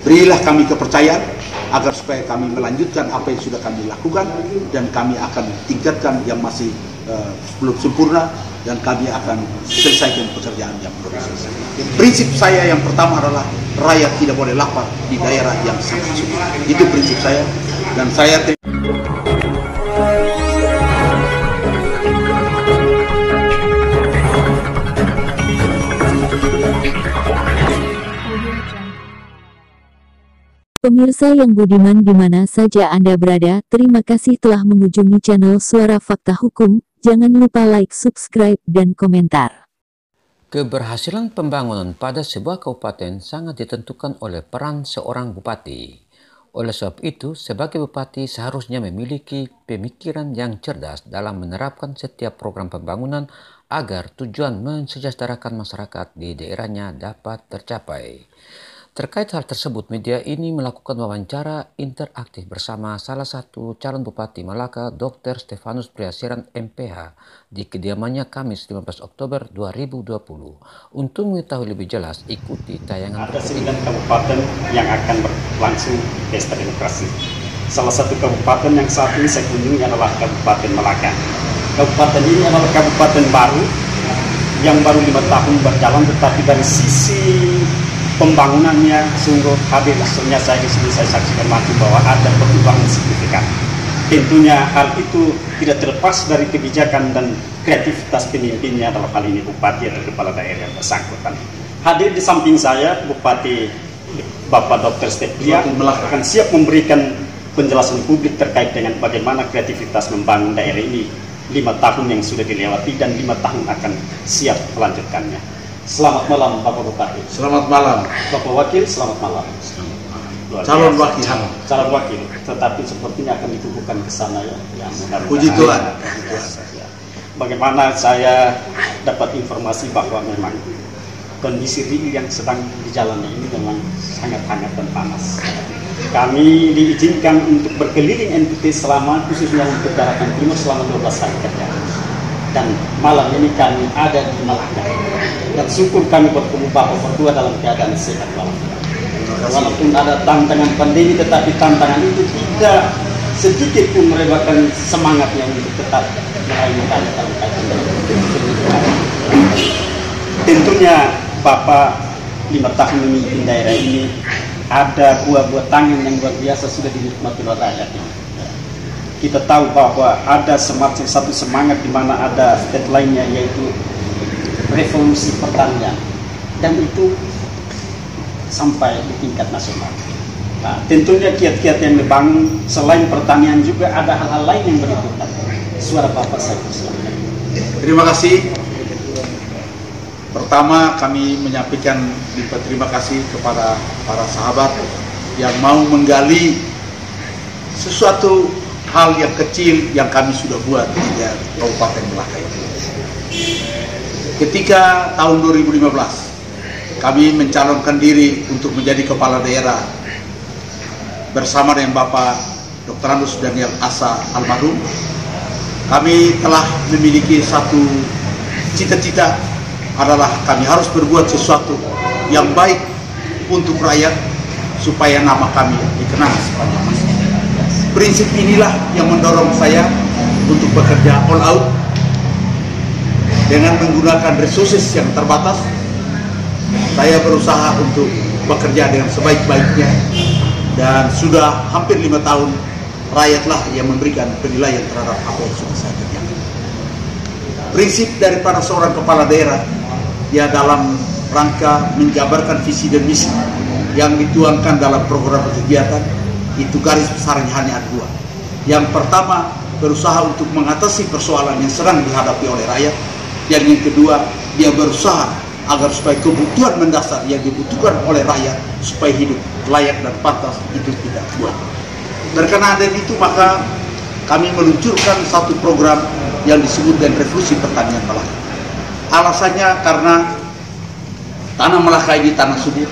Berilah kami kepercayaan agar supaya kami melanjutkan apa yang sudah kami lakukan, dan kami akan tingkatkan yang masih belum sempurna, dan kami akan selesaikan pekerjaan yang belum selesai. Prinsip saya yang pertama adalah rakyat tidak boleh lapar di daerah yang sangat sulit. Itu prinsip saya, dan saya Pemirsa yang budiman di mana saja Anda berada, terima kasih telah mengunjungi channel Suara Fakta Hukum. Jangan lupa like, subscribe, dan komentar. Keberhasilan pembangunan pada sebuah kabupaten sangat ditentukan oleh peran seorang bupati. Oleh sebab itu, sebagai bupati seharusnya memiliki pemikiran yang cerdas dalam menerapkan setiap program pembangunan agar tujuan mensejahterakan masyarakat di daerahnya dapat tercapai. Terkait hal tersebut, media ini melakukan wawancara interaktif bersama salah satu calon Bupati Malaka, Dr. Stefanus Priasiran MPH, di kediamannya Kamis 15 Oktober 2020. Untuk mengetahui lebih jelas, ikuti tayangan berikut ini. Ada 9 kabupaten yang akan berlangsung pesta demokrasi. Salah satu kabupaten yang saat ini saya kunjungi adalah Kabupaten Malaka. Kabupaten ini adalah kabupaten baru, yang baru 5 tahun berjalan, tetapi dari sisi pembangunannya sungguh hadir. Maksudnya saya di sini saya saksikan langsung bahwa ada perubahan signifikan. Tentunya hal itu tidak terlepas dari kebijakan dan kreativitas pemimpinnya, dalam hal ini bupati atau kepala daerah yang bersangkutan. Hadir di samping saya Bupati Bapak Dr. Steplia akan siap memberikan penjelasan publik terkait dengan bagaimana kreativitas membangun daerah ini 5 tahun yang sudah dilewati dan 5 tahun akan siap melanjutkannya. Selamat malam Bapak Bupati. Selamat malam Bapak Wakil, selamat malam. Calon wakil. Calon wakil, tetapi sepertinya akan dikukuhkan ke sana ya. Puji Tuhan. Bagaimana saya dapat informasi bahwa memang kondisi real yang sedang dijalani ini memang sangat hangat dan panas. Kami diizinkan untuk berkeliling NTT selama, khususnya untuk Garakan Timur, selama 12 hari kerja. Dan malam ini kami ada di Malaka, dan syukur kami bertemu Bapak berdua dalam keadaan sehat walafiat. Walaupun ada tantangan pandemi, tetapi tantangan itu tidak sedikit pun merebakkan semangatnya untuk tetap meraih medali dalam kaitan dengan tentunya Bapak 5 tahun memimpin daerah ini, ada buah-buah tangan yang luar biasa sudah dinikmati oleh rakyat ini. Kita tahu bahwa ada satu semangat di mana ada deadline-nya, yaitu revolusi pertanian, dan itu sampai di tingkat nasional. Nah, tentunya kiat-kiat yang dibangun selain pertanian juga ada hal-hal lain yang berikutnya. Suara Bapak saya persilakan. Terima kasih. Pertama, kami menyampaikan terima kasih kepada para sahabat yang mau menggali sesuatu hal yang kecil yang kami sudah buat di Kabupaten Malaka itu. Ketika tahun 2015 kami mencalonkan diri untuk menjadi kepala daerah bersama dengan Bapak Dr. Andus Daniel Asa almarhum, kami telah memiliki satu cita-cita, adalah kami harus berbuat sesuatu yang baik untuk rakyat supaya nama kami dikenal sepanjang masa. Prinsip inilah yang mendorong saya untuk bekerja all out dengan menggunakan resources yang terbatas. Saya berusaha untuk bekerja dengan sebaik-baiknya, dan sudah hampir 5 tahun rakyatlah yang memberikan penilaian terhadap apa yang sudah saya kerjakan. Prinsip daripada seorang kepala daerah ya dalam rangka menjabarkan visi dan misi yang dituangkan dalam program kegiatan. Itu garis besarnya hanya ada 2. Yang pertama, berusaha untuk mengatasi persoalan yang sedang dihadapi oleh rakyat. Yang kedua, dia berusaha agar supaya kebutuhan mendasar yang dibutuhkan oleh rakyat supaya hidup layak dan pantas itu tidak buat. Berkenaan dengan itu, maka kami meluncurkan satu program yang disebut dengan Revolusi Pertanian Malaka. Alasannya karena tanah Malaka ini tanah subur.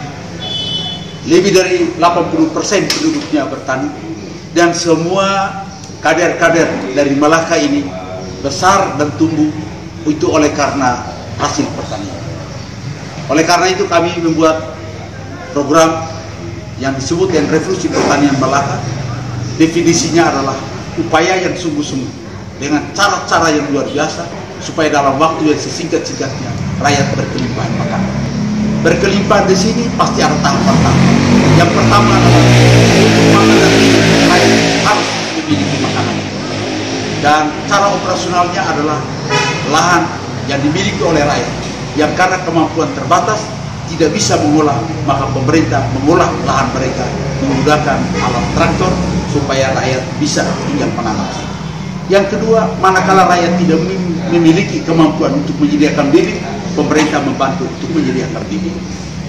Lebih dari 80% penduduknya bertani, dan semua kader-kader dari Malaka ini besar dan tumbuh itu oleh karena hasil pertanian. Oleh karena itu kami membuat program yang disebut dengan revolusi pertanian Malaka, definisinya adalah upaya yang sungguh-sungguh dengan cara-cara yang luar biasa supaya dalam waktu yang sesingkat-singkatnya rakyat berkelimpahan makanan. Berkelimpahan di sini pasti ada tahapan-tahapan. Yang pertama adalah untuk makanan rakyat harus memiliki makanan. Dan cara operasionalnya adalah lahan yang dimiliki oleh rakyat yang karena kemampuan terbatas tidak bisa mengolah, maka pemerintah mengolah lahan mereka menggunakan alat traktor supaya rakyat bisa tinggal menanam. Yang kedua, manakala rakyat tidak memiliki kemampuan untuk menyediakan bibit, pemerintah membantu untuk menyediakan bibit.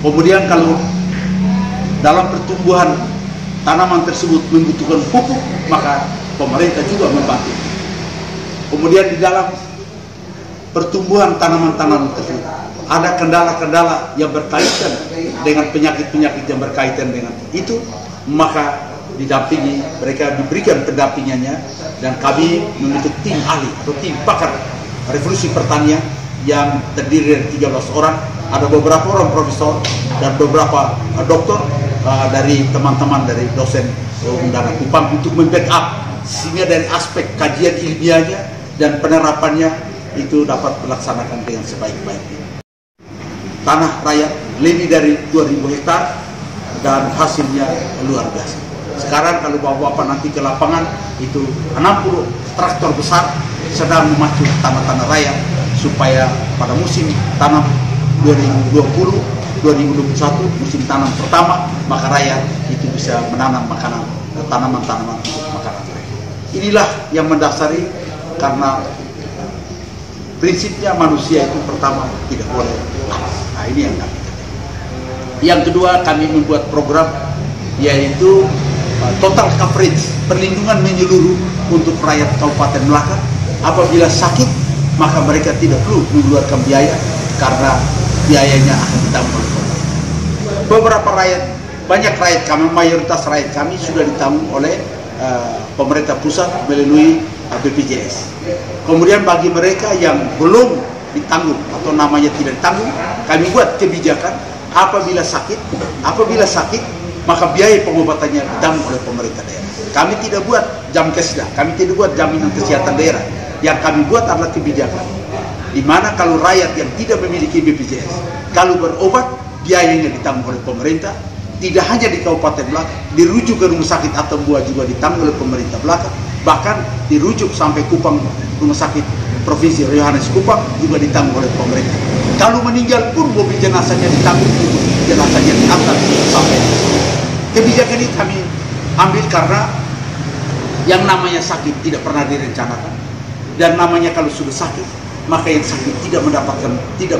Kemudian kalau dalam pertumbuhan tanaman tersebut membutuhkan pupuk, maka pemerintah juga membantu. Kemudian di dalam pertumbuhan tanaman-tanaman tersebut ada kendala-kendala yang berkaitan dengan penyakit-penyakit yang berkaitan dengan itu, maka didampingi, mereka diberikan pendampingannya, dan kami membentuk tim ahli atau tim pakar revolusi pertanian yang terdiri dari 13 orang, ada beberapa orang profesor dan beberapa dokter dari teman-teman dari dosen undangan Kupang untuk membackup sehingga dari aspek kajian ilmiahnya dan penerapannya itu dapat dilaksanakan dengan sebaik-baiknya. Tanah rakyat lebih dari 2.000 hektar dan hasilnya luar biasa. Sekarang kalau bapak-bapak nanti ke lapangan itu 60 traktor besar sedang memacu tanah-tanah rakyat supaya pada musim tanam 2020-2021 musim tanam pertama, maka rakyat itu bisa menanam makanan, tanaman-tanaman untuk makanan mereka. Inilah yang mendasari, karena prinsipnya manusia itu pertama tidak boleh lapar. Nah, ini yang kami kerjakan. Yang kedua, kami membuat program yaitu total coverage, perlindungan menyeluruh untuk rakyat Kabupaten Melaka. Apabila sakit, maka mereka tidak perlu mengeluarkan biaya karena biayanya akan ditanggung oleh pemerintah. Beberapa rakyat, banyak rakyat kami, mayoritas rakyat kami sudah ditanggung oleh pemerintah pusat melalui BPJS. Kemudian bagi mereka yang belum ditanggung atau namanya tidak ditanggung, kami buat kebijakan apabila sakit maka biaya pengobatannya ditanggung oleh pemerintah daerah. Kami tidak buat Jamkesda, kami tidak buat jaminan kesehatan daerah. Yang kami buat adalah kebijakan di mana kalau rakyat yang tidak memiliki BPJS, kalau berobat biayanya ditanggung oleh pemerintah. Tidak hanya di Kabupaten Melaka, dirujuk ke rumah sakit atau buah juga ditanggung oleh pemerintah Melaka, bahkan dirujuk sampai Kupang, rumah sakit Provinsi Yohanes Kupang juga ditanggung oleh pemerintah. Kalau meninggal pun mobil jenazahnya ditanggung untuk jenazahnya diantar sampai. Kebijakan ini kami ambil karena yang namanya sakit tidak pernah direncanakan, dan namanya kalau sudah sakit maka yang sakit tidak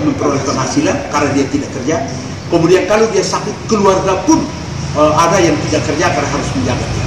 memperoleh penghasilan karena dia tidak kerja. Kemudian kalau dia sakit, keluarga pun ada yang tidak kerja karena harus menjaga dia.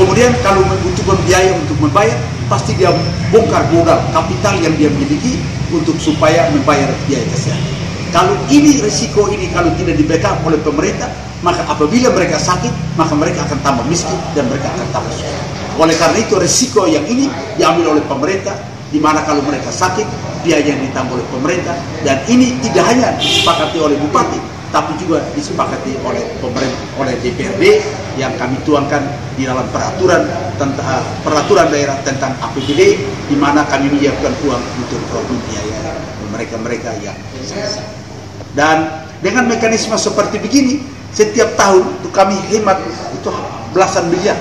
Kemudian kalau membutuhkan biaya untuk membayar, pasti dia bongkar modal kapital yang dia miliki untuk supaya membayar biaya kesehatan. Kalau ini risiko ini kalau tidak di-backup oleh pemerintah, maka apabila mereka sakit, maka mereka akan tambah miskin dan mereka akan tambah susah. Oleh karena itu risiko yang ini diambil oleh pemerintah, di mana kalau mereka sakit, biaya yang ditanggung oleh pemerintah, dan ini tidak hanya disepakati oleh bupati, tapi juga disepakati oleh pemerintah, oleh DPRD yang kami tuangkan di dalam peraturan daerah tentang APBD, di mana kami menyiapkan uang untuk problem biaya mereka yang sakit. Dan dengan mekanisme seperti begini, setiap tahun itu kami hemat itu belasan miliar.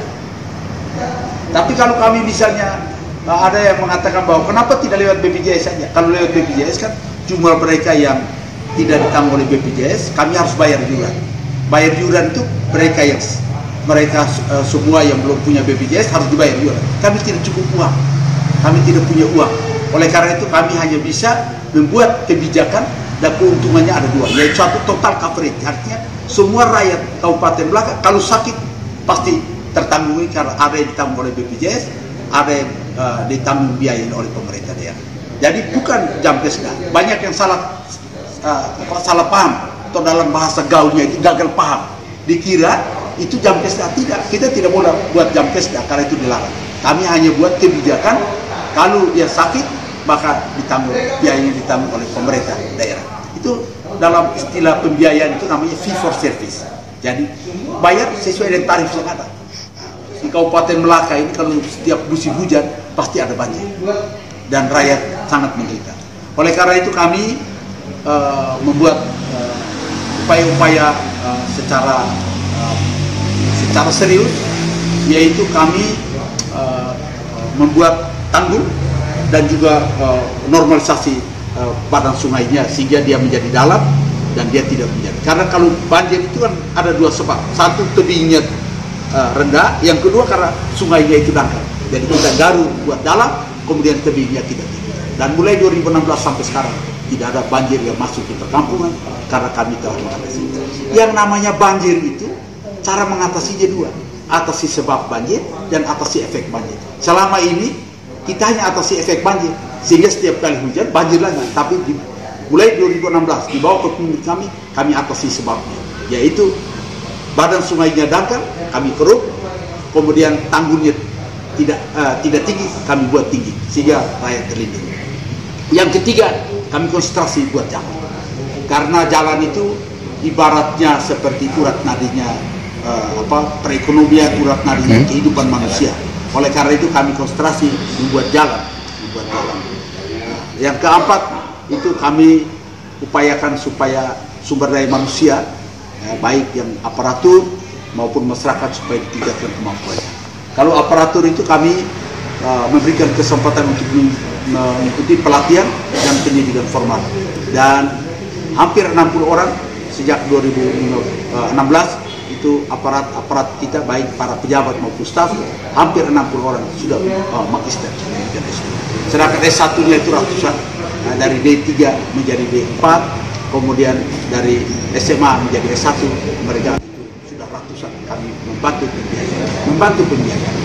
Tapi kalau kami misalnya ada yang mengatakan bahwa kenapa tidak lewat BPJS saja? Kalau lewat BPJS kan jumlah mereka yang tidak ditanggung oleh BPJS, kami harus bayar iuran. Bayar iuran itu mereka semua yang belum punya BPJS harus dibayar iuran. Kami tidak cukup uang, kami tidak punya uang. Oleh karena itu kami hanya bisa membuat kebijakan dan keuntungannya ada dua, yaitu satu total coverage, artinya semua rakyat Kabupaten Melaka kalau sakit pasti tertanggung karena ada yang ditanggung oleh BPJS, ada yang ditanggung biaya oleh pemerintah daerah. Jadi bukan Jamkesda. Banyak yang salah paham atau dalam bahasa gaulnya itu gagal paham, dikira itu Jamkesda. Tidak, kita tidak boleh buat Jamkesda karena itu dilarang. Kami hanya buat kebijakan kalau dia sakit maka biayanya ditanggung oleh pemerintah daerah. Itu dalam istilah pembiayaan itu namanya fee for service. Jadi bayar sesuai dengan tarif yang ada. Di Kabupaten Melaka ini kalau setiap musim hujan pasti ada banjir dan rakyat sangat menderita. Oleh karena itu kami membuat upaya-upaya secara serius, yaitu kami membuat tanggul dan juga normalisasi badan sungainya sehingga dia menjadi dalam dan dia tidak menjadi. Karena kalau banjir itu kan ada dua sebab. Satu, tebingnya rendah, yang kedua karena sungainya itu dangkal. Jadi kita garuk buat dalam, kemudian tebingnya tidak tinggi. Dan mulai 2016 sampai sekarang tidak ada banjir yang masuk ke perkampungan karena kami telah mengatasi. Yang namanya banjir itu cara mengatasinya dua, atasi sebab banjir dan atasi efek banjir. Selama ini kita hanya atasi efek banjir, sehingga setiap kali hujan banjir lagi. Tapi mulai 2016 di bawah kepemimpinan kami atasi sebabnya, yaitu badan sungainya dangkal, kami keruk, kemudian tanggulnya tidak tinggi, kami buat tinggi sehingga rakyat terlindungi. Yang ketiga, kami konsentrasi buat jalan, karena jalan itu ibaratnya seperti urat nadinya perekonomian, urat nadinya kehidupan manusia. Oleh karena itu kami konsentrasi membuat jalan. Yang keempat itu kami upayakan supaya sumber daya manusia, baik yang aparatur maupun masyarakat, supaya ditingkatkan kemampuannya. Kalau aparatur itu kami memberikan kesempatan untuk mengikuti pelatihan dan pendidikan formal, dan hampir 60 orang sejak 2016 itu aparat kita, baik para pejabat maupun staf, hampir 60 orang sudah magister. Sedangkan S1-nya itu ratusan, dari D3 menjadi D4, kemudian dari SMA menjadi S1, mereka itu sudah ratusan. Kami membantu pembiayaan.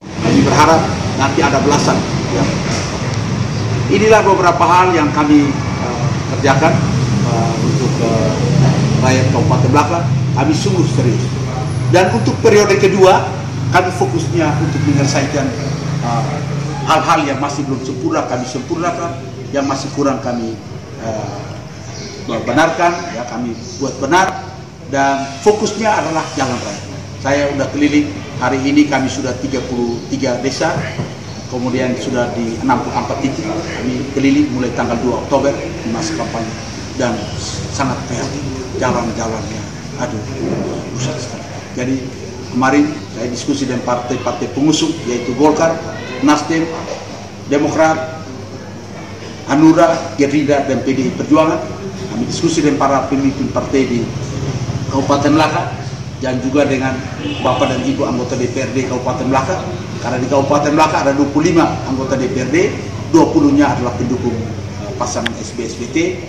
Kami berharap nanti ada belasan. Inilah beberapa hal yang kami kerjakan untuk rakyat Kabupaten Melaka. Kami sungguh serius. Dan untuk periode kedua, kami fokusnya untuk menyelesaikan hal-hal yang masih belum sempurna, kami sempurnakan. Yang masih kurang kami benarkan, ya kami buat benar. Dan fokusnya adalah jalan raya. Saya sudah keliling, hari ini kami sudah 33 desa, kemudian sudah di 64 titik. Kami keliling mulai tanggal 2 Oktober di masa kampanye, dan sangat prihatin jalan-jalannya. Aduh, rusak sekali. Jadi kemarin saya diskusi dengan partai-partai pengusung, yaitu Golkar, Nasdem, Demokrat, Hanura, Gerindra, dan PDI Perjuangan. Kami diskusi dengan para pemimpin partai di Kabupaten Melaka, dan juga dengan Bapak dan Ibu anggota DPRD Kabupaten Melaka. Karena di Kabupaten Melaka ada 25 anggota DPRD, 20-nya adalah pendukung pasangan SB-SBT.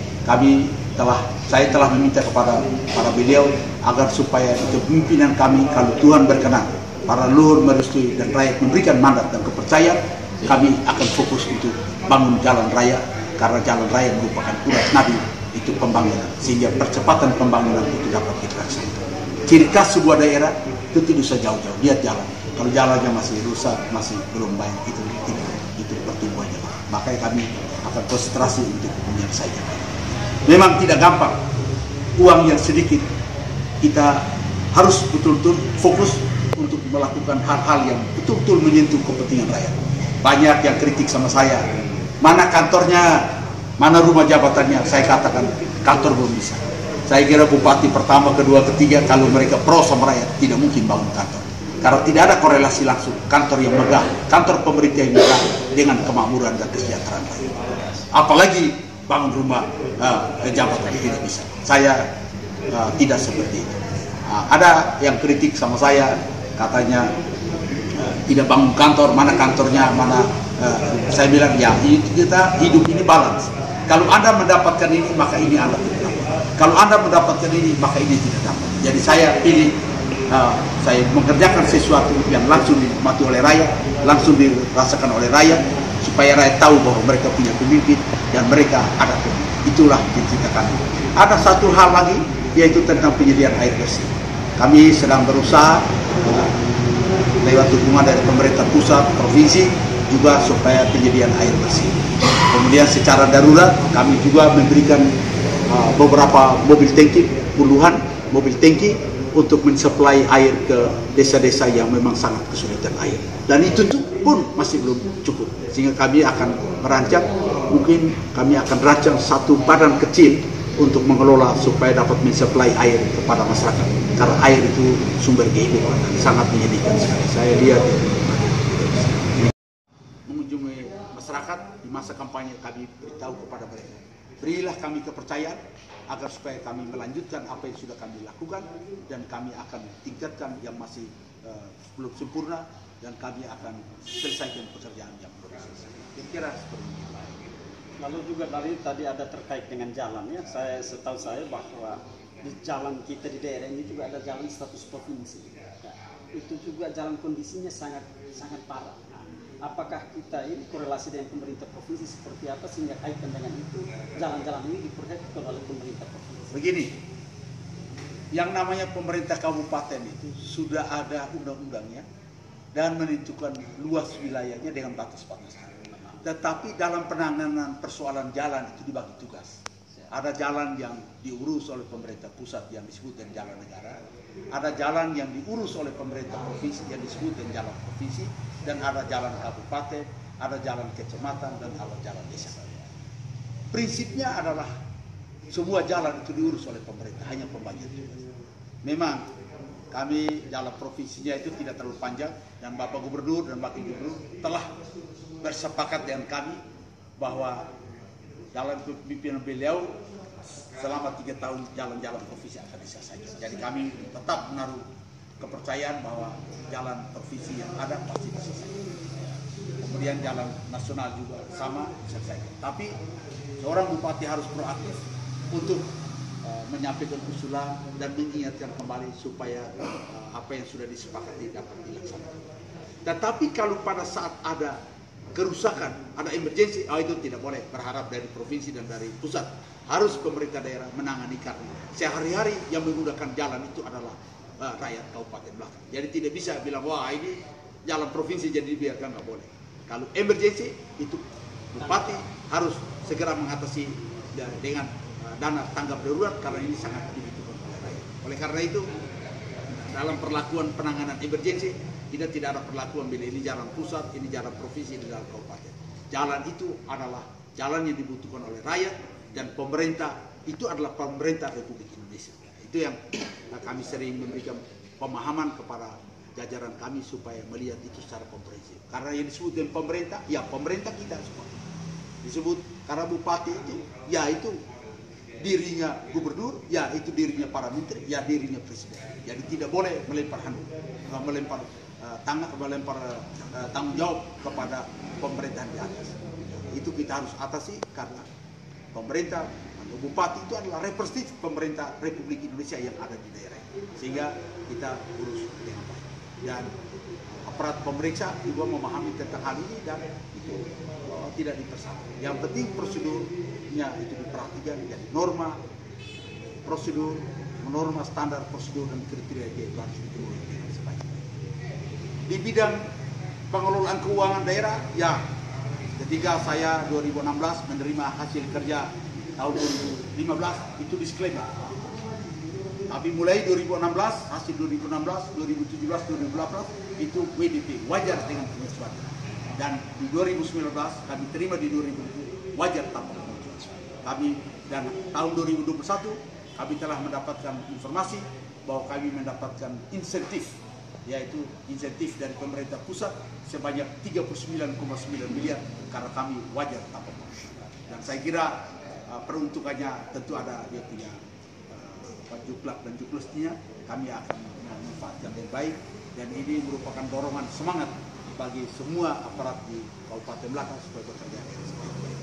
Saya telah meminta kepada para beliau agar supaya kepemimpinan kami, kalau Tuhan berkenan, para leluhur merestui dan rakyat memberikan mandat dan kepercayaan, kami akan fokus untuk bangun jalan raya, karena jalan raya merupakan urat nadi itu pembangunan, sehingga percepatan pembangunan itu dapat dilaksanakan. Ciri khas sebuah daerah itu tidak usah jauh-jauh, lihat jalan. Kalau jalannya masih rusak, masih belum baik, itu pertumbuhannya. Makanya kami akan konsentrasi untuk menyelesaikan. Memang tidak gampang, uang yang sedikit, kita harus betul-betul fokus untuk melakukan hal-hal yang betul-betul menyentuh kepentingan rakyat. Banyak yang kritik sama saya, mana kantornya, mana rumah jabatannya. Saya katakan kantor belum bisa. Saya kira bupati pertama, kedua, ketiga, kalau mereka pro sama rakyat, tidak mungkin bangun kantor, karena tidak ada korelasi langsung kantor yang megah, kantor pemerintah yang megah dengan kemakmuran dan kesejahteraan rakyat. Apalagi bangun rumah jabatan, tidak bisa. Saya tidak seperti itu. Ada yang kritik sama saya, katanya tidak bangun kantor, mana kantornya, mana. Saya bilang ya, kita hidup ini balance. Kalau Anda mendapatkan ini, maka ini Anda tidak dapat. Kalau Anda mendapatkan ini, maka ini tidak dapat. Jadi saya pilih, saya mengerjakan sesuatu yang langsung dinikmati oleh rakyat, langsung dirasakan oleh rakyat, supaya rakyat tahu bahwa mereka punya pemimpin dan mereka ada pemimpin. Itulah cita kami. Ada satu hal lagi, yaitu tentang penyediaan air bersih. Kami sedang berusaha lewat dukungan dari pemerintah pusat, provinsi, juga supaya penyediaan air bersih. Kemudian secara darurat kami juga memberikan beberapa mobil tangki, puluhan mobil tangki untuk mensuplai air ke desa-desa yang memang sangat kesulitan air. Dan itu pun masih belum cukup. Sehingga kami akan merancang, mungkin kami akan rancang satu badan kecil untuk mengelola supaya dapat mensuplai air kepada masyarakat. Karena air itu sumber kehidupan, sangat menyedihkan sekali. Saya lihat mengunjungi masyarakat di masa kampanye, kami beritahu kepada mereka, berilah kami kepercayaan agar supaya kami melanjutkan apa yang sudah kami lakukan, dan kami akan tingkatkan yang masih belum sempurna, dan kami akan selesaikan pekerjaan yang belum selesai. Kira-kira seperti itu. Lalu juga tadi ada terkait dengan jalan ya. Setahu saya bahwa di jalan kita di daerah ini juga ada jalan status provinsi. Ya, itu juga jalan kondisinya sangat parah. Apakah kita ini korelasi dengan pemerintah provinsi seperti apa sehingga kaitan dengan itu jalan-jalan ini diperhatikan oleh pemerintah provinsi? Begini, yang namanya pemerintah kabupaten itu sudah ada undang-undangnya dan menentukan luas wilayahnya dengan batas-batas. Tetapi dalam penanganan persoalan jalan itu dibagi tugas. Ada jalan yang diurus oleh pemerintah pusat yang disebut dengan jalan negara, ada jalan yang diurus oleh pemerintah provinsi yang disebut dengan jalan provinsi, dan ada jalan kabupaten, ada jalan kecamatan, dan ada jalan desa. Prinsipnya adalah semua jalan itu diurus oleh pemerintah, hanya pembagian tugas. Memang kami jalan provinsinya itu tidak terlalu panjang, dan Bapak Gubernur dan Wakil Gubernur telah bersepakat dengan kami bahwa dalam kepemimpinan beliau selama 3 tahun jalan-jalan provinsi akan diselesaikan. Jadi kami tetap menaruh kepercayaan bahwa jalan provinsi yang ada pasti diselesaikan. Kemudian jalan nasional juga sama diselesaikan. Tapi seorang bupati harus proaktif untuk menyampaikan usulan dan mengingatkan kembali supaya apa yang sudah disepakati dapat dilaksanakan. Tetapi kalau pada saat ada kerusakan, ada emergensi, itu tidak boleh berharap dari provinsi dan dari pusat. Harus pemerintah daerah menangani, karena sehari-hari yang menggunakan jalan itu adalah rakyat Kabupaten Belakang. Jadi tidak bisa bilang, wah ini jalan provinsi jadi dibiarkan, nggak boleh. Kalau emergensi itu bupati harus segera mengatasi dengan dana tanggap darurat, karena ini sangat dibutuhkan oleh rakyat. Oleh karena itu dalam perlakuan penanganan emergensi tidak ada perlakuan bila ini jalan pusat, ini jalan provinsi, ini jalan kabupaten. Jalan itu adalah jalan yang dibutuhkan oleh rakyat, dan pemerintah itu adalah pemerintah Republik Indonesia. Itu yang kami sering memberikan pemahaman kepada jajaran kami supaya melihat itu secara komprehensif. Karena yang disebut dengan pemerintah, ya pemerintah kita semua. Disebut karena bupati itu, ya itu dirinya gubernur, ya itu dirinya para menteri, ya dirinya presiden. Jadi tidak boleh melempar tanggung jawab kepada pemerintahan di atas. Itu kita harus atasi, karena pemerintah atau bupati itu adalah representatif pemerintah Republik Indonesia yang ada di daerah. Sehingga kita urus dengan baik. Dan aparat pemeriksa juga memahami tentang hal ini, dan itu tidak dipersalahkan. Yang penting prosedurnya itu diperhatikan, jadi norma prosedur, norma standar prosedur dan kriteria itu harus dipenuhi dengan sebaik-baiknya. Di bidang pengelolaan keuangan daerah, ya ketika saya 2016 menerima hasil kerja tahun 2015 itu disclaimer. Tapi mulai 2016, hasil 2016, 2017, 2018 itu WDP, wajar dengan penyesuaian. Dan di 2019 kami terima di 2020 wajar tanpa penyesuaian. Kami dan tahun 2021 kami telah mendapatkan informasi bahwa kami mendapatkan insentif, yaitu insentif dari pemerintah pusat sebanyak 39,9 miliar karena kami wajar tanpa penyesuaian. Dan saya kira peruntukannya tentu ada dia punya juklak dan juklusnya, kami akan memanfaatkan yang baik, dan ini merupakan dorongan semangat bagi semua aparat di Kabupaten Belakang supaya bekerja dengan sebaik-baik.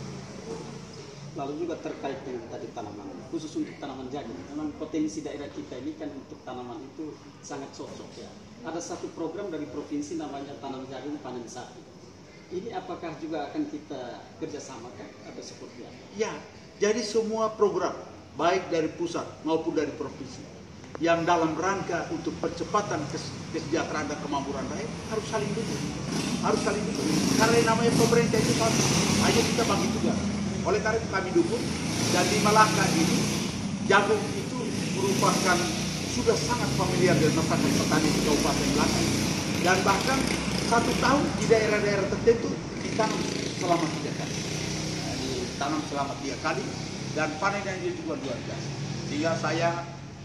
Lalu juga terkait dengan tadi tanaman, khusus untuk tanaman jagung, memang potensi daerah kita ini kan untuk tanaman itu sangat cocok ya. Ada satu program dari provinsi namanya tanam jagung panen sapi. Ini apakah juga akan kita kerjasamakan atau seperti apa? Ya, jadi semua program baik dari pusat maupun dari provinsi yang dalam rangka untuk percepatan kesejahteraan dan kemakmuran rakyat harus saling dukung, karena namanya pemerintah itu satu, hanya kita bagi tugas. Oleh karena itu kami dukung, dan di Malaka ini jagung itu merupakan sudah sangat familiar dengan masakan petani di Kabupaten Melaka, dan bahkan 1 tahun di daerah-daerah tertentu ditanam selama 3 kali. Ditanam selama 3 kali dan panennya juga luar biasa. Sehingga saya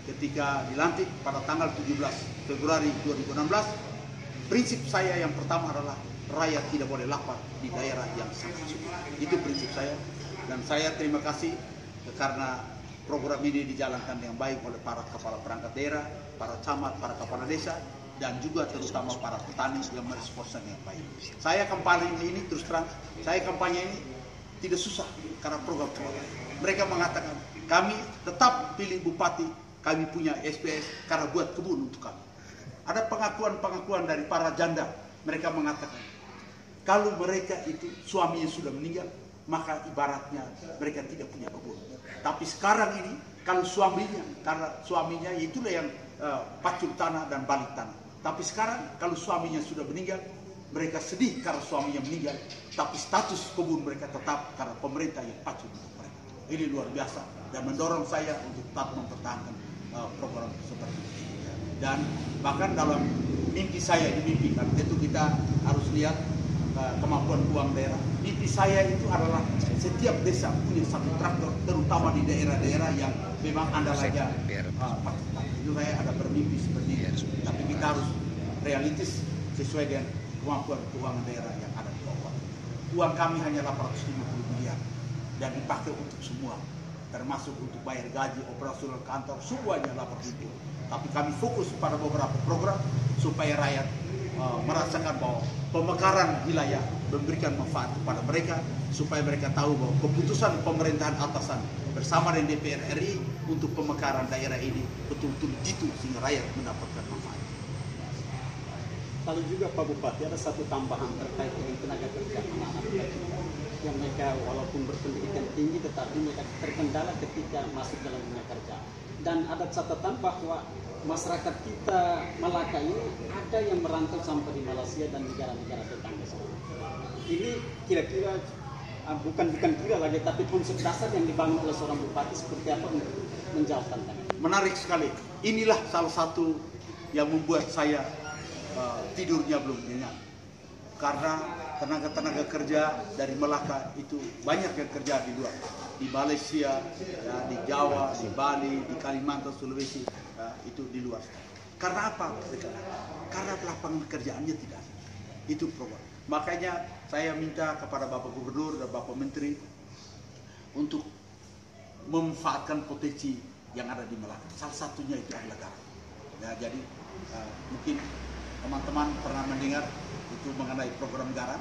ketika dilantik pada tanggal 17 Februari 2016, prinsip saya yang pertama adalah rakyat tidak boleh lapar di daerah yang sangat sulit. Itu prinsip saya, dan saya terima kasih karena program ini dijalankan dengan baik oleh para kepala perangkat daerah, para camat, para kepala desa, dan juga terutama para petani yang meresponsnya dengan baik. Saya kampanye ini terus terang, saya kampanye ini tidak susah karena program program. Mereka mengatakan kami tetap pilih bupati, kami punya SPS karena buat kebun untuk kami. Ada pengakuan-pengakuan dari para janda, mereka mengatakan kalau mereka itu suaminya sudah meninggal, maka ibaratnya mereka tidak punya kebun. Tapi sekarang ini kalau suaminya, karena suaminya itulah yang pacul tanah dan balik tanah. Tapi sekarang kalau suaminya sudah meninggal, mereka sedih karena suaminya meninggal, tapi status kebun mereka tetap karena pemerintah yang pacul untuk mereka. Ini luar biasa dan mendorong saya untuk tetap mempertahankan program seperti ini. Dan bahkan dalam mimpi saya, ini mimpi kan tentu kita harus lihat kemampuan uang daerah. Mimpi saya itu adalah setiap desa punya 1 traktor, terutama di daerah-daerah yang memang andalanya itu saya ada bermimpi seperti itu. Tapi kita harus realistis sesuai dengan kemampuan keuangan daerah yang ada di bawah. Uang kami hanya 850 miliar dan dipakai untuk semua, termasuk untuk bayar gaji, operasional kantor, semuanya 8.000. Tapi kami fokus pada beberapa program supaya rakyat merasakan bahwa pemekaran wilayah memberikan manfaat kepada mereka, supaya mereka tahu bahwa keputusan pemerintahan atasan bersama dengan DPR RI untuk pemekaran daerah ini betul-betul jitu sehingga rakyat mendapatkan manfaat. Lalu juga Pak Bupati, ada satu tambahan terkait dengan tenaga kerja anak-anak kita yang mereka walaupun berpendidikan tinggi tetapi mereka terkendala ketika masuk dalam dunia kerja. Dan ada catatan bahwa masyarakat kita Melaka ini ada yang merantau sampai di Malaysia dan negara-negara tetangga. Ini kira-kira bukan kira lagi, tapi konsep dasar yang dibangun oleh seorang bupati seperti apa untuk menjawab tantangan. Menarik sekali. Inilah salah satu yang membuat saya tidurnya belum nyenyak. Karena tenaga-tenaga kerja dari Melaka itu banyak yang kerja di luar, di Malaysia, ya, di Jawa, di Bali, di Kalimantan, Sulawesi, ya, itu di luar. Karena apa? Karena lapangan kerjaannya tidak ada. Itu problem. Makanya saya minta kepada Bapak Gubernur dan Bapak Menteri untuk memanfaatkan potensi yang ada di Melaka. Salah satunya itu adalah garam. Ya, jadi mungkin teman-teman pernah mendengar itu mengenai program garam.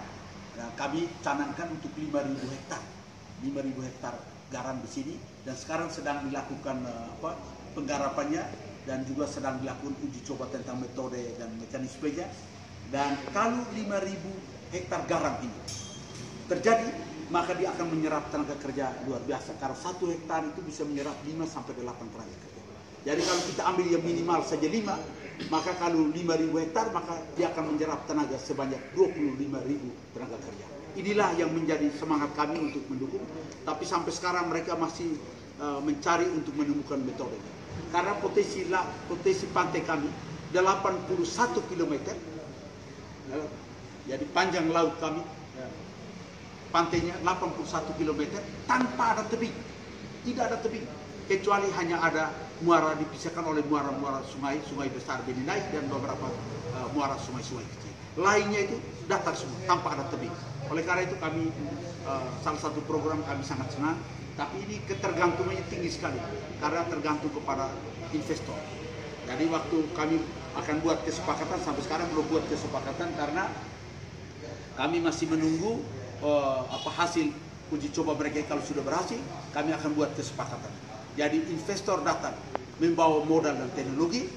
Nah, kami canangkan untuk 5.000 hektar, 5.000 hektar garam di sini, dan sekarang sedang dilakukan penggarapannya dan juga sedang dilakukan uji coba tentang metode dan mekanismenya. Dan kalau 5.000 hektar garam ini terjadi, maka dia akan menyerap tenaga kerja luar biasa. Karena 1 hektar itu bisa menyerap 5 sampai 8 tenaga kerja. Jadi kalau kita ambil yang minimal saja 5, maka kalau 5.000 hektar, maka dia akan menyerap tenaga sebanyak 25.000 tenaga kerja. Inilah yang menjadi semangat kami untuk mendukung. Tapi sampai sekarang mereka masih mencari untuk menemukan metodenya. Karena potensi pantai kami 81 km. Jadi panjang laut kami, pantainya 81 km tanpa ada tebing. Tidak ada tebing, kecuali hanya ada muara dipisahkan oleh muara-muara sungai besar Beninai dan beberapa muara sungai-sungai kecil. Lainnya itu datar semua, tanpa ada tebing. Oleh karena itu kami, salah satu program kami sangat senang, tapi ini ketergantungannya tinggi sekali, karena tergantung kepada investor. Jadi waktu kami akan buat kesepakatan, sampai sekarang belum buat kesepakatan, karena kami masih menunggu hasil uji coba mereka. Kalau sudah berhasil, kami akan buat kesepakatan. Jadi investor datang membawa modal dan teknologi,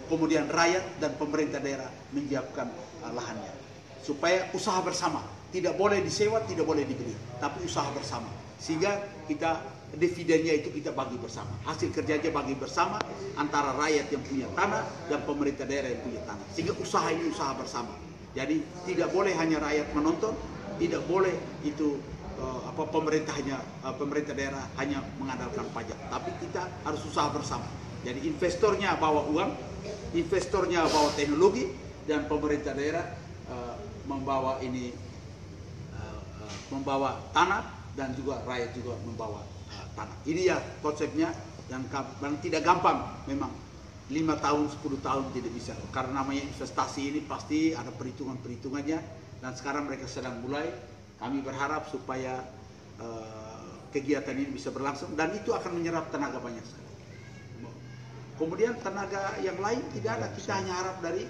kemudian rakyat dan pemerintah daerah menyiapkan lahannya. Supaya usaha bersama, tidak boleh disewa, tidak boleh dibeli, tapi usaha bersama. Sehingga kita dividennya itu kita bagi bersama, hasil kerjanya bagi bersama antara rakyat yang punya tanah dan pemerintah daerah yang punya tanah. Sehingga usaha ini usaha bersama. Jadi tidak boleh hanya rakyat menonton, tidak boleh itu pemerintah daerah hanya mengandalkan pajak, tapi kita harus usaha bersama. Jadi investornya bawa uang, investornya bawa teknologi, dan pemerintah daerah membawa tanah, dan juga rakyat juga membawa tanah. Ini ya konsepnya yang tidak gampang memang. 5 tahun, 10 tahun tidak bisa. Karena namanya investasi ini pasti ada perhitungan-perhitungannya, dan sekarang mereka sedang mulai. Kami berharap supaya kegiatan ini bisa berlangsung, dan itu akan menyerap tenaga banyak sekali. Kemudian tenaga yang lain tidak ada, kita hanya harap dari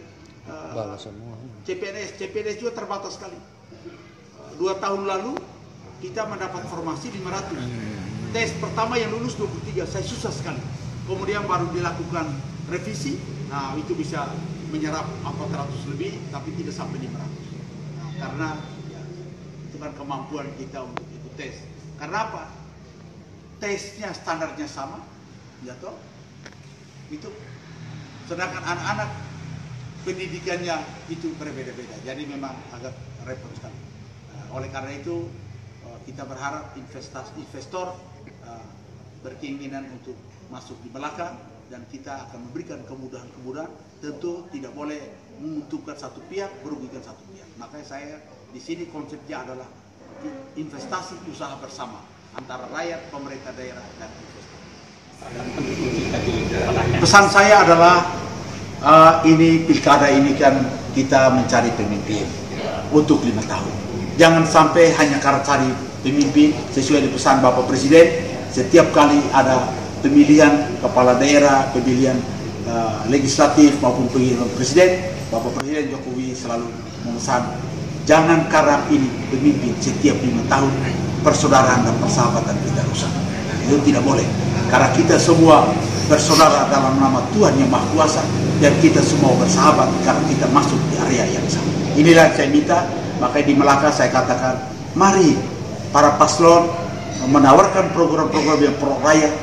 CPNS juga terbatas sekali. 2 tahun lalu kita mendapat formasi 500. Tes pertama yang lulus 23, saya susah sekali. Kemudian baru dilakukan revisi, nah itu bisa menyerap 400 lebih, tapi tidak sampai 500. Nah, karena ya, itu kan kemampuan kita untuk ikut tes. Karena apa? Tesnya standarnya sama, ya toh? Itu. Sedangkan anak-anak pendidikannya itu berbeda-beda. Jadi memang agak repot sekali. Oleh karena itu kita berharap investor berkeinginan untuk masuk di belakang, dan kita akan memberikan kemudahan-kemudahan. Tentu tidak boleh menguntungkan satu pihak, merugikan satu pihak. Makanya saya di sini konsepnya adalah investasi usaha bersama antara rakyat, pemerintah daerah, dan investor. Pesan saya adalah ini pilkada ini kan kita mencari pemimpin untuk 5 tahun. Jangan sampai hanya karena cari pemimpin sesuai dengan pesan Bapak Presiden. Setiap kali ada pemilihan kepala daerah, pemilihan legislatif maupun pemilihan presiden, Bapak Presiden Jokowi selalu memesan, jangan karena ini pemimpin setiap 5 tahun persaudaraan dan persahabatan kita rusak. Itu tidak boleh, karena kita semua bersaudara dalam nama Tuhan yang Maha Kuasa, dan kita semua bersahabat karena kita masuk di area yang sama. Inilah yang saya minta. Makanya di Melaka saya katakan, mari para paslon menawarkan program-program yang pro rakyat,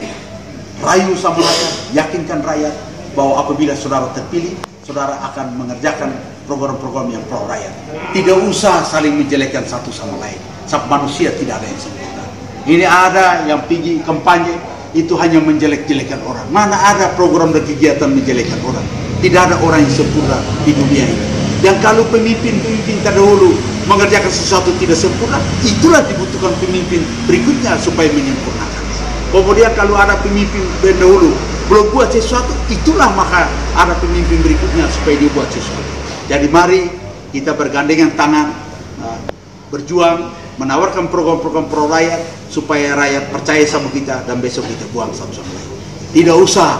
rayu sama rakyat, yakinkan rakyat bahwa apabila saudara terpilih, saudara akan mengerjakan program-program yang pro rakyat. Tidak usah saling menjelekkan satu sama lain. Sebab manusia tidak ada yang sempurna. Ini ada yang pergi kampanye itu hanya menjelek-jelekan orang. Mana ada program dan kegiatan menjelekkan orang? Tidak ada orang yang sempurna di dunia ini. Dan kalau pemimpin-pemimpin terdahulu mengerjakan sesuatu tidak sempurna, itulah dibutuhkan pemimpin berikutnya supaya menyempurnakan. Kemudian kalau ada pemimpin terdahulu belum buat sesuatu, itulah maka ada pemimpin berikutnya supaya dia buat sesuatu. Jadi mari kita bergandengan tangan, berjuang, menawarkan program-program pro rakyat supaya rakyat percaya sama kita, dan besok kita buang satu sama lain. Tidak usah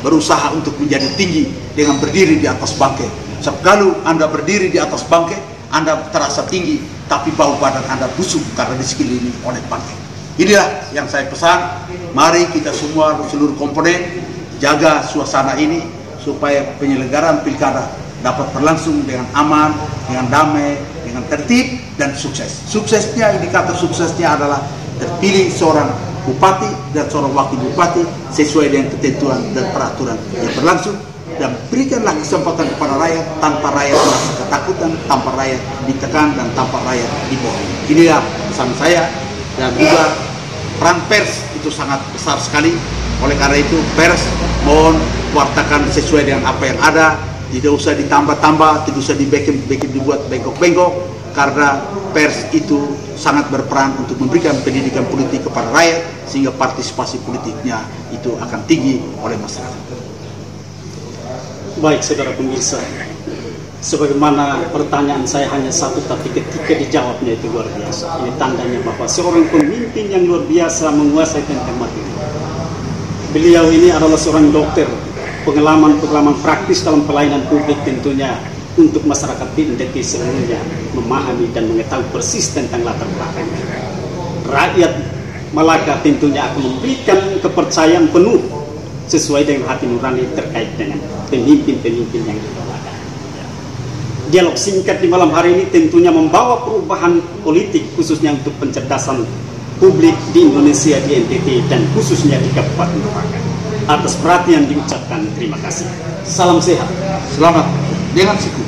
berusaha untuk menjadi tinggi dengan berdiri di atas bangkai. Sebab kalau Anda berdiri di atas bangkai, Anda terasa tinggi, tapi bau badan Anda busuk karena disekelilingi oleh bangkai. Inilah yang saya pesan. Mari kita semua, seluruh komponen, jaga suasana ini supaya penyelenggaraan pilkada dapat berlangsung dengan aman, dengan damai, dengan tertib, dan sukses. Suksesnya, indikator suksesnya adalah terpilih seorang bupati dan seorang wakil bupati sesuai dengan ketentuan dan peraturan yang berlangsung. Dan berikanlah kesempatan kepada rakyat tanpa rakyat merasa ketakutan, tanpa rakyat ditekan, dan tanpa rakyat dibohongi. Inilah pesan saya. Dan juga peran pers itu sangat besar sekali. Oleh karena itu pers mohon wartakan sesuai dengan apa yang ada. Tidak usah ditambah-tambah, tidak usah dibuat bengkok-bengkok. Karena pers itu sangat berperan untuk memberikan pendidikan politik kepada rakyat, sehingga partisipasi politiknya itu akan tinggi oleh masyarakat. Baik saudara pemirsa, sebagaimana pertanyaan saya hanya satu, tapi ketika dijawabnya itu luar biasa. Ini tandanya bahwa seorang pemimpin yang luar biasa menguasai tentang materi. Beliau ini adalah seorang dokter, pengalaman praktis dalam pelayanan publik tentunya untuk masyarakat Binteki seluruhnya memahami dan mengetahui persis tentang latar belakangnya. Rakyat Melaka tentunya akan memberikan kepercayaan penuh sesuai dengan hati nurani terkait dengan pemimpin-pemimpin yang didolakan. Dialog singkat di malam hari ini tentunya membawa perubahan politik, khususnya untuk pencerdasan publik di Indonesia, di NTT, dan khususnya di Kabupaten Melaka. Atas perhatian diucapkan terima kasih. Salam sehat. Selamat dengan siku.